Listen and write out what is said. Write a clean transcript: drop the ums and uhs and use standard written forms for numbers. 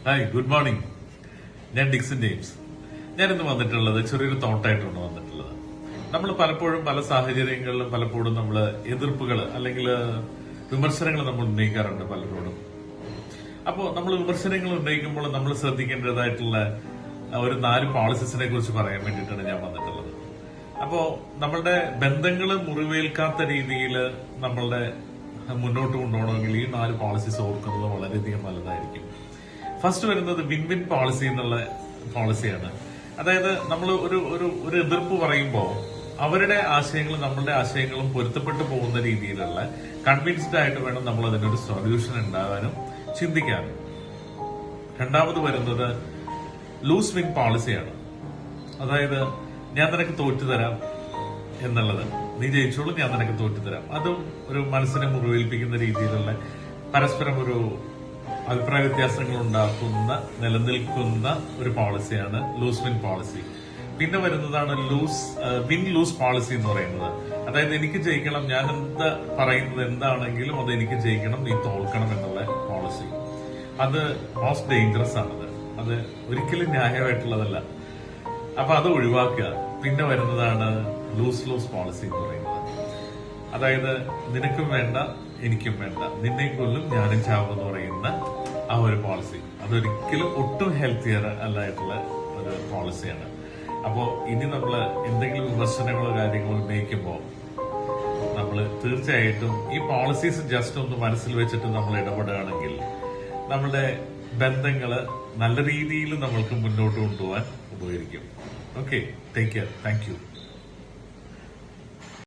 Hi, good morning. ഞാൻ Dixon James. ഞാനിന്ന് വന്നിട്ടുള്ളത് ചെറിയൊരു തോട്ടായിട്ടാണ് വന്നിട്ടുള്ളത്. നമ്മൾ പലപ്പോഴും പല സാഹചര്യങ്ങളിലും പലപ്പോഴും നമ്മൾ എതിർപ്പുകൾ അല്ലെങ്കിൽ വിമർശനങ്ങൾ നമ്മൾ ഉന്നയിക്കാറുണ്ട് പലരോടും. അപ്പോൾ നമ്മൾ വിമർശനങ്ങൾ ഉന്നയിക്കുമ്പോൾ നമ്മൾ ശ്രദ്ധിക്കേണ്ടതായിട്ടുള്ള ഒരു 4 പോളിസീസിനെ കുറിച്ച് പറയാൻ വേണ്ടിയിട്ടാണ് ഞാൻ വന്നിട്ടുള്ളത്. അപ്പോ നമ്മളുടെ ബന്ധങ്ങൾ മുറിവേൽക്കാത്ത രീതിയിൽ നമ്മളുടെ മുന്നോട്ട് കൊണ്ടുപോകണമെങ്കിൽ ഈ 4 പോളിസീസ് ഓർക്കുന്നത് വളരെയധികം നല്ലതായിരിക്കും. ഫസ്റ്റ് വരുന്നത് വിൻ വിൻ പോളിസി എന്നുള്ള പോളിസിയാണ്. അതായത് നമ്മൾ ഒരു എതിർപ്പ് പറയുമ്പോൾ അവരുടെ ആശയങ്ങളും നമ്മളുടെ ആശയങ്ങളും പൊരുത്തപ്പെട്ടു പോകുന്ന രീതിയിലുള്ള കൺവിൻസ്ഡ് ആയിട്ട് വേണം നമ്മൾ അതിനൊരു സൊല്യൂഷൻ ഉണ്ടാകാനും ചിന്തിക്കാനും. രണ്ടാമത് വരുന്നത് ലൂസ് വിൻ പോളിസിയാണ്. അതായത് ഞാൻ നിനക്ക് തോറ്റുതരാം എന്നുള്ളത്, നീ ജയിച്ചോളൂ, ഞാൻ നിനക്ക് തോറ്റുതരാം. അതും ഒരു മനസ്സിനെ മുറിവേൽപ്പിക്കുന്ന രീതിയിലുള്ള പരസ്പരം ഒരു അഭിപ്രായ വ്യത്യാസങ്ങൾ ഉണ്ടാക്കുന്ന നിലനിൽക്കുന്ന ഒരു പോളിസിയാണ് ലൂസ് വിൻ പോളിസി. പിന്നെ വരുന്നതാണ് വിൻ ലൂസ് പോളിസി എന്ന് പറയുന്നത്. അതായത് എനിക്ക് ജയിക്കണം, ഞാൻ എന്താ പറയുന്നത് എന്താണെങ്കിലും അത് എനിക്ക് ജയിക്കണം, നീ തോൽക്കണം എന്നുള്ള പോളിസി. അത് മോസ്റ്റ് ഡേഞ്ചറസ് ആണത്. അത് ഒരിക്കലും ന്യായമായിട്ടുള്ളതല്ല. അപ്പൊ അത് ഒഴിവാക്കുക. പിന്നെ വരുന്നതാണ് ലൂസ് പോളിസി എന്ന് പറയുന്നത്. അതായത് നിനക്കും വേണ്ട, എനിക്കും വേണ്ട, നിന്നെ കൊല്ലും ഞാനും ചാവും എന്ന് പറയുന്ന ആ ഒരു പോളിസി. അതൊരിക്കലും ഒട്ടും ഹെൽത്തിയർ അല്ലായിട്ടുള്ള ഒരു പോളിസിയാണ്. അപ്പോ ഇനി നമ്മൾ എന്തെങ്കിലും വിമർശനങ്ങളോ കാര്യങ്ങളോ ഉന്നയിക്കുമ്പോൾ നമ്മൾ തീർച്ചയായിട്ടും ഈ പോളിസീസ് ജസ്റ്റ് ഒന്ന് മനസ്സിൽ വെച്ചിട്ട് നമ്മൾ ഇടപെടുകയാണെങ്കിൽ നമ്മളുടെ ബന്ധങ്ങള് നല്ല രീതിയിൽ നമ്മൾക്ക് മുന്നോട്ട് കൊണ്ടുപോകാൻ ഉപകരിക്കും. Okay, take care. Thank you.